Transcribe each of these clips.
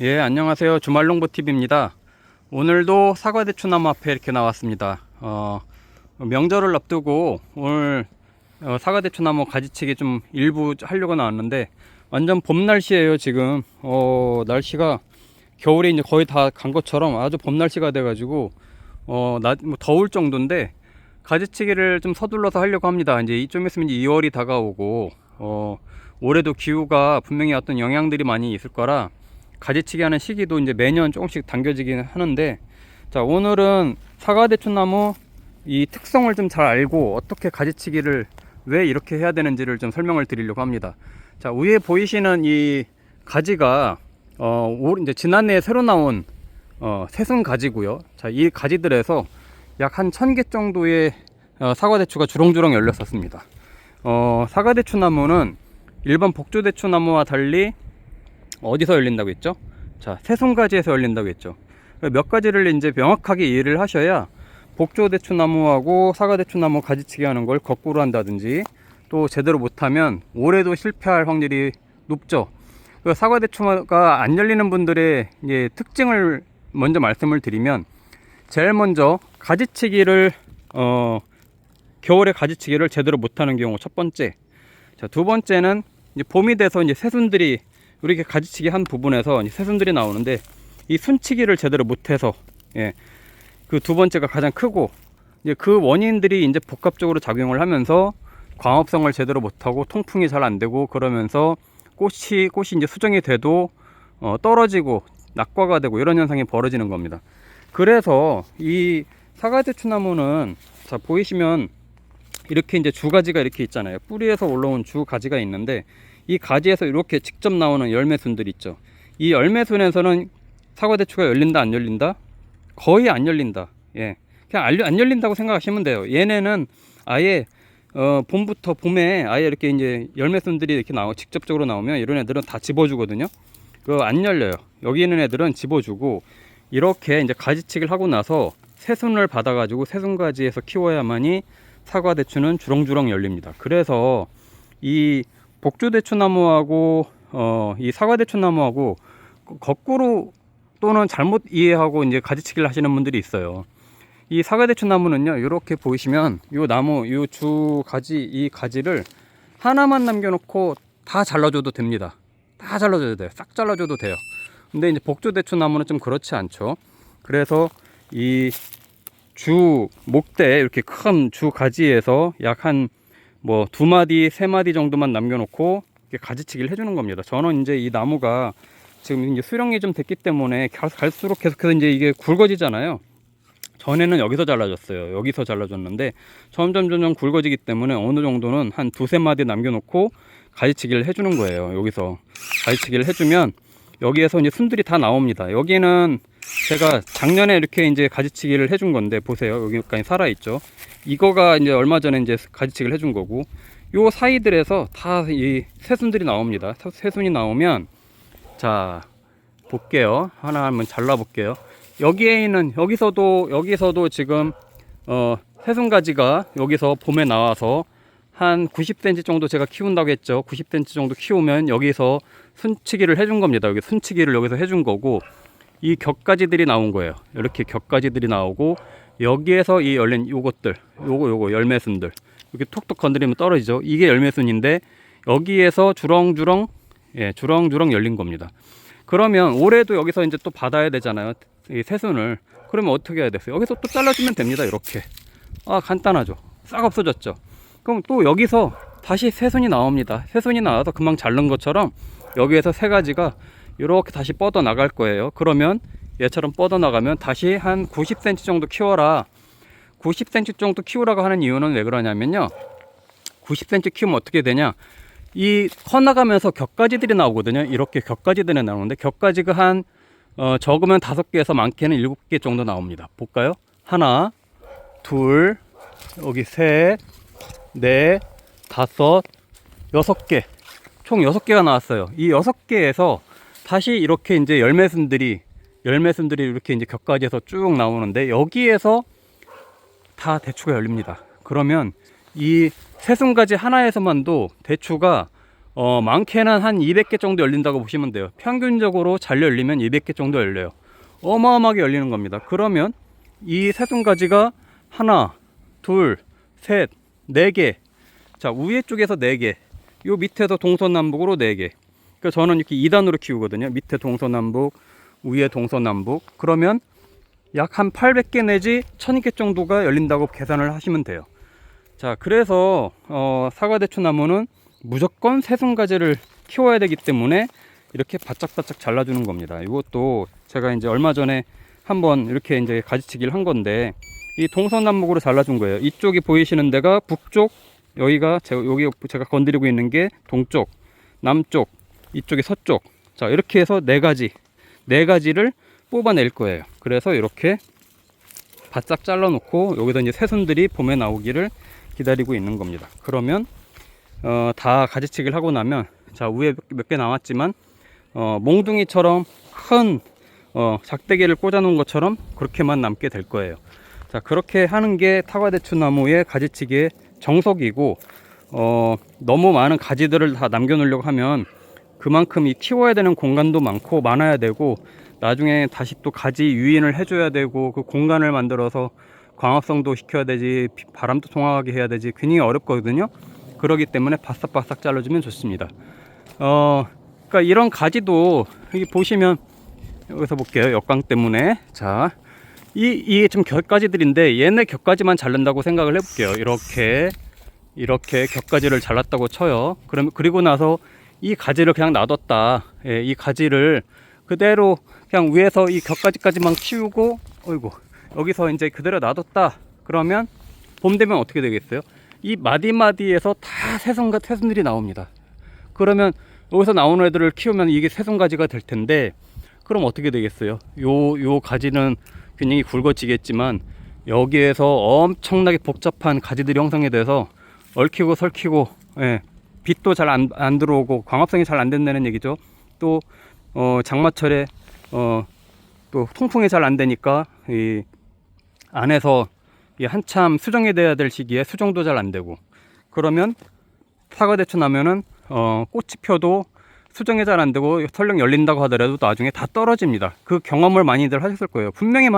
예, 안녕하세요. 주말농부TV입니다. 오늘도 사과대추나무 앞에 이렇게 나왔습니다. 명절을 앞두고 오늘 사과대추나무 가지치기 좀 일부 하려고 나왔는데 완전 봄 날씨예요. 지금 날씨가 겨울에 이제 거의 다 간 것처럼 아주 봄 날씨가 돼가지고 뭐 더울 정도인데 가지치기를 좀 서둘러서 하려고 합니다. 이제 좀 있으면 2월이 다가오고 올해도 기후가 분명히 어떤 영향들이 많이 있을 거라 가지치기 하는 시기도 이제 매년 조금씩 당겨지긴 하는데, 자, 오늘은 사과대추나무 이 특성을 좀 잘 알고 어떻게 가지치기를 왜 이렇게 해야 되는지를 좀 설명을 드리려고 합니다. 자, 위에 보이시는 이 가지가 이제 지난해에 새로 나온 새순 가지고요. 자, 이 가지들에서 약 한 1000개 정도의 사과대추가 주렁주렁 열렸었습니다. 사과대추나무는 일반 복조대추나무와 달리 어디서 열린다고 했죠? 자, 새순가지에서 열린다고 했죠. 몇 가지를 이제 명확하게 이해를 하셔야 복조대추나무하고 사과대추나무 가지치기 하는 걸 거꾸로 한다든지 또 제대로 못하면 올해도 실패할 확률이 높죠. 사과대추가 안 열리는 분들의 이제 특징을 먼저 말씀을 드리면, 제일 먼저 가지치기를 겨울에 가지치기를 제대로 못하는 경우 첫 번째. 자, 두 번째는 이제 봄이 돼서 이제 새순들이 이렇게 가지치기 한 부분에서 새순들이 나오는데 이 순치기를 제대로 못해서, 그 두 번째가 가장 크고, 이제 그 원인들이 이제 복합적으로 작용을 하면서 광합성을 제대로 못하고 통풍이 잘 안 되고 그러면서 꽃이 이제 수정이 돼도 떨어지고 낙과가 되고 이런 현상이 벌어지는 겁니다. 그래서 이 사과대추나무는, 자, 보이시면 이렇게 이제 주가지가 이렇게 있잖아요. 뿌리에서 올라온 주가지가 있는데 이 가지에서 이렇게 직접 나오는 열매순들 있죠. 이 열매순에서는 사과대추가 열린다 안 열린다? 거의 안 열린다. 그냥 안 열린다고 생각하시면 돼요. 얘네는 아예 봄부터 봄에 아예 이렇게 이제 열매순들이 이렇게 직접적으로 나오면 이런 애들은 다 집어주거든요. 그거 안 열려요. 여기 있는 애들은 집어주고 이렇게 이제 가지치기를 하고 나서 새순을 받아가지고 새순가지에서 키워야만이 사과대추는 주렁주렁 열립니다. 그래서 이 복조대추나무하고 이 사과대추나무하고 거꾸로 또는 잘못 이해하고 이제 가지치기를 하시는 분들이 있어요. 이 사과대추나무는요, 이렇게 보이시면 이 나무, 이 주 가지, 이 가지를 하나만 남겨놓고 다 잘라줘도 됩니다. 다 잘라줘도 돼요. 싹 잘라줘도 돼요. 근데 이제 복조대추나무는 좀 그렇지 않죠. 그래서 이 주 목대 이렇게 큰 주 가지에서 약 한 뭐 2마디, 3마디 정도만 남겨놓고 가지치기를 해주는 겁니다. 저는 이제 이 나무가 지금 이제 수령이 좀 됐기 때문에 갈수록 계속해서 이제 이게 굵어지잖아요. 전에는 여기서 잘라줬어요. 여기서 잘라줬는데 점점 굵어지기 때문에 어느 정도는 한 2-3마디 남겨놓고 가지치기를 해주는 거예요. 여기서 가지치기를 해주면 여기에서 이제 순들이 다 나옵니다. 여기는 제가 작년에 이렇게 이제 가지치기를 해준 건데 보세요. 여기까지 살아있죠. 이거가 이제 얼마 전에 이제 가지치기를 해준 거고, 요 사이들에서 다 이 새순들이 나옵니다. 새순이 나오면, 자, 볼게요. 하나 한번 잘라 볼게요. 여기에 있는, 여기서도 지금 새순가지가 여기서 봄에 나와서 한 90cm 정도 제가 키운다고 했죠. 90cm 정도 키우면 여기서 순치기를 해준 겁니다. 여기 순치기를 여기서 해준 거고, 이 격가지들이 나온 거예요. 이렇게 격가지들이 나오고 여기에서 이 열린 요것들, 요거 열매순들 이렇게 톡톡 건드리면 떨어지죠. 이게 열매순인데 여기에서 주렁주렁 열린 겁니다. 그러면 올해도 여기서 이제 또 받아야 되잖아요. 이 새순을. 그러면 어떻게 해야 됐어요? 여기서 또 잘라주면 됩니다. 이렇게. 간단하죠. 싹 없어졌죠. 그럼 또 여기서 다시 새순이 나옵니다. 새순이 나와서 금방 자른 것처럼 여기에서 세 가지가 이렇게 다시 뻗어 나갈 거예요. 그러면 얘처럼 뻗어 나가면 다시 한 90cm 정도 키워라. 90cm 정도 키우라고 하는 이유는 왜 그러냐면요, 90cm 키우면 어떻게 되냐, 이 커나가면서 격가지들이 나오거든요. 이렇게 격가지들이 나오는데 격가지가 한 적으면 5개에서 많게는 7개 정도 나옵니다. 볼까요? 하나, 둘, 여기 셋, 넷, 다섯, 6개, 총 6개가 나왔어요. 이 6개에서 다시 이렇게 이제 열매순들이 이렇게 이제 격가지에서 쭉 나오는데 여기에서 다 대추가 열립니다. 그러면 이 새순가지 하나에서만도 대추가 많게는 한 200개 정도 열린다고 보시면 돼요. 평균적으로 잘 열리면 200개 정도 열려요. 어마어마하게 열리는 겁니다. 그러면 이 새송가지가 하나, 둘, 셋, 네 개. 자, 위에 쪽에서 4개, 요 밑에서 동서남북으로 4개. 그러니까 저는 이렇게 2단으로 키우거든요. 밑에 동서남북, 위에 동서남북. 그러면 약 한 800개 내지 1000개 정도가 열린다고 계산을 하시면 돼요. 자, 그래서 사과대추 나무는 무조건 새송가지를 키워야 되기 때문에 이렇게 바짝바짝 잘라주는 겁니다. 이것도 제가 이제 얼마 전에 한번 이렇게 이제 가지치기를 한 건데, 이 동서남북으로 잘라준 거예요. 이쪽이 보이시는 데가 북쪽, 여기가 여기 제가 건드리고 있는 게 동쪽, 남쪽, 이쪽이 서쪽. 자, 이렇게 해서 네 가지를 뽑아낼 거예요. 그래서 이렇게 바싹 잘라 놓고 여기다 이제 새순들이 봄에 나오기를 기다리고 있는 겁니다. 그러면 다 가지치기를 하고 나면, 자, 위에 몇 개 남았지만 몽둥이처럼 큰 작대기를 꽂아 놓은 것처럼 그렇게만 남게 될 거예요. 자, 그렇게 하는 게 사과대추 나무의 가지치기의 정석이고, 너무 많은 가지들을 다 남겨 놓으려고 하면 그만큼 이 키워야 되는 공간도 많아야 되고, 나중에 다시 또 가지 유인을 해줘야 되고, 그 공간을 만들어서 광합성도 시켜야 되지, 바람도 통하게 해야 되지, 굉장히 어렵거든요. 그러기 때문에 바싹바싹 잘라주면 좋습니다. 그러니까 이런 가지도 여기 보시면, 여기서 볼게요. 역광 때문에. 자, 이게 좀 곁가지들인데 얘네 곁가지만 자른다고 생각을 해볼게요. 이렇게 곁가지를 잘랐다고 쳐요. 그리고 나서 이 가지를 그냥 놔뒀다. 예, 이 가지를 그대로 그냥 위에서 이 곁가지까지만 키우고, 어이구, 여기서 이제 그대로 놔뒀다. 그러면 봄 되면 어떻게 되겠어요? 이 마디마디에서 다 새순들이 나옵니다. 그러면 여기서 나오는 애들을 키우면 이게 새순가지가 될 텐데, 그럼 어떻게 되겠어요? 요 가지는 굉장히 굵어지겠지만 여기에서 엄청나게 복잡한 가지들이 형성이 돼서 얽히고 설키고, 예, 빛도 잘 안 들어오고 광합성이 잘 안 된다는 얘기죠. 또 장마철에 또 통풍이 잘 안 되니까 이 안에서 한참 수정이 돼야 될 시기에 수정도 잘 안 되고, 그러면 사과대추 나면은 꽃이 펴도 수정이 잘 안 되고 설령 열린다고 하더라도 나중에 다 떨어집니다. 그 경험을 많이들 하셨을 거예요. 분명히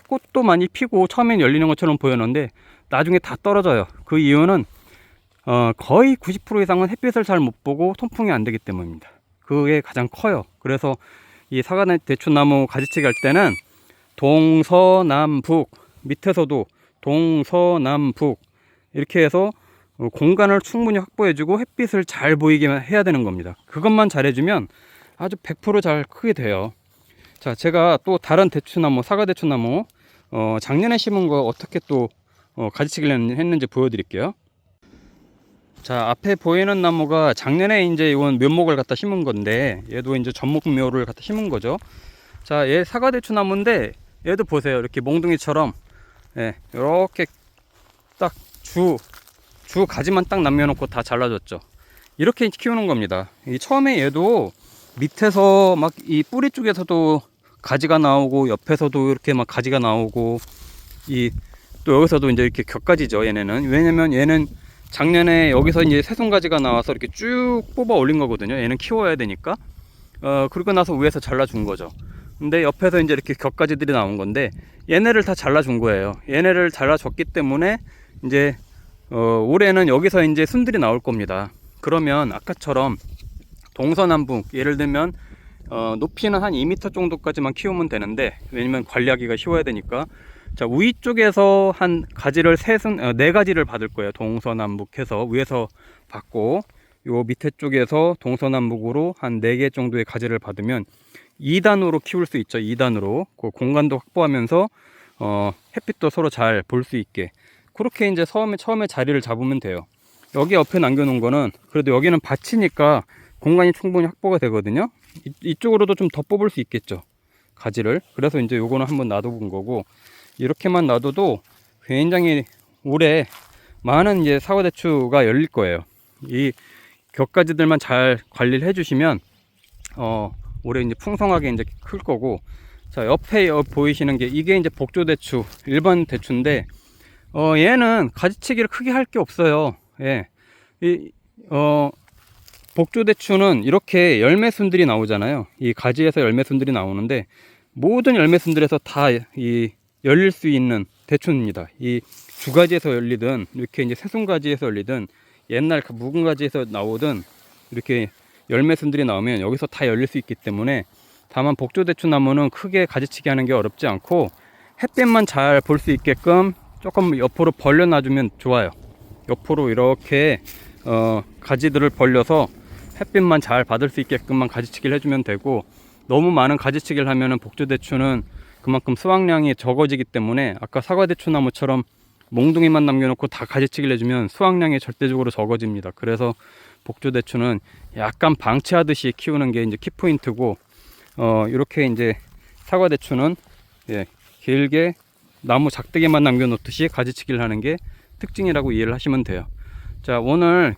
꽃도 많이 피고 처음엔 열리는 것처럼 보였는데 나중에 다 떨어져요. 그 이유는 거의 90% 이상은 햇빛을 잘 못 보고 통풍이 안 되기 때문입니다. 그게 가장 커요. 그래서 이 사과대추 나무 가지치기 할 때는 동서남북, 밑에서도 동서남북 이렇게 해서 공간을 충분히 확보해주고 햇빛을 잘 보이게 해야 되는 겁니다. 그것만 잘해주면 아주 100% 잘 크게 돼요. 자, 제가 또 다른 대추나무, 사과대추나무 작년에 심은 거 어떻게 또 가지치기를 했는지 보여드릴게요. 자, 앞에 보이는 나무가 작년에 이제 이건 묘목을 갖다 심은 건데, 얘도 이제 전목묘를 갖다 심은 거죠. 자, 얘 사과대추나무인데 얘도 보세요. 이렇게 몽둥이처럼, 예, 이렇게 딱 주 가지만 딱 남겨놓고 다 잘라줬죠. 이렇게 키우는 겁니다. 처음에 얘도 밑에서 막 이 뿌리 쪽에서도 가지가 나오고, 옆에서도 이렇게 막 가지가 나오고, 또 여기서도 이제 이렇게 격가지죠. 얘네는. 왜냐면 얘는 작년에 여기서 이제 새송가지가 나와서 이렇게 쭉 뽑아 올린 거거든요. 얘는 키워야 되니까. 그리고 나서 위에서 잘라준 거죠. 근데 옆에서 이제 이렇게 격가지들이 나온 건데, 얘네를 다 잘라준 거예요. 얘네를 잘라줬기 때문에 이제 올해는 여기서 이제 순들이 나올 겁니다. 그러면 아까처럼 동서남북, 예를 들면 높이는 한 2m 정도까지만 키우면 되는데, 왜냐면 관리하기가 쉬워야 되니까. 자, 위쪽에서 한 가지를 4가지를 받을 거예요. 동서남북 해서 위에서 받고, 요 밑에 쪽에서 동서남북으로 한 4개 정도의 가지를 받으면 2단으로 키울 수 있죠. 2단으로 그 공간도 확보하면서 햇빛도 서로 잘 볼 수 있게, 그렇게 이제 처음에 자리를 잡으면 돼요. 여기 옆에 남겨놓은 거는 그래도 여기는 밭이니까 공간이 충분히 확보가 되거든요. 이쪽으로도 좀 더 뽑을 수 있겠죠, 가지를. 그래서 이제 요거는 한번 놔둬본 거고, 이렇게만 놔둬도 굉장히 올해 많은 이제 사과대추가 열릴 거예요. 이 격가지들만 잘 관리를 해주시면 올해 이제 풍성하게 이제 클 거고. 자, 옆에 보이시는 게 이게 이제 복조대추, 일반 대추인데 얘는 가지치기를 크게 할 게 없어요. 예. 복조대추는 이렇게 열매순들이 나오잖아요. 이 가지에서 열매순들이 나오는데 모든 열매순들에서 다 이 열릴 수 있는 대추입니다. 이 주가지에서 열리든 이렇게 이제 새순가지에서 열리든 옛날 묵은 가지에서 나오든 이렇게 열매순들이 나오면 여기서 다 열릴 수 있기 때문에, 다만 복조대추 나무는 크게 가지치기 하는 게 어렵지 않고 햇빛만 잘 볼 수 있게끔 조금 옆으로 벌려 놔주면 좋아요. 옆으로 이렇게 가지들을 벌려서 햇빛만 잘 받을 수 있게끔만 가지치기를 해주면 되고, 너무 많은 가지치기를 하면은 복조대추는 그만큼 수확량이 적어지기 때문에 아까 사과대추 나무처럼 몽둥이만 남겨놓고 다 가지치기를 해주면 수확량이 절대적으로 적어집니다. 그래서 복조대추는 약간 방치하듯이 키우는 게 이제 키포인트고, 이렇게 이제 사과대추는 길게 나무 작대기만 남겨놓듯이 가지치기를 하는 게 특징이라고 이해를 하시면 돼요. 자, 오늘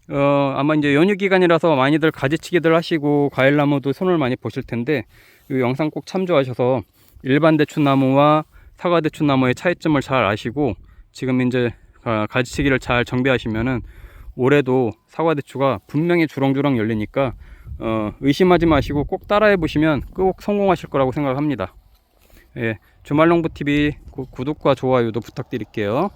아마 이제 연휴 기간이라서 많이들 가지치기들 하시고 과일나무도 손을 많이 보실 텐데, 이 영상 꼭 참조하셔서 일반 대추나무와 사과대추나무의 차이점을 잘 아시고 지금 이제 가지치기를 잘 정비하시면은 올해도 사과대추가 분명히 주렁주렁 열리니까 의심하지 마시고 꼭 따라해 보시면 꼭 성공하실 거라고 생각합니다. 예, 주말농부TV 구독과 좋아요도 부탁드릴게요.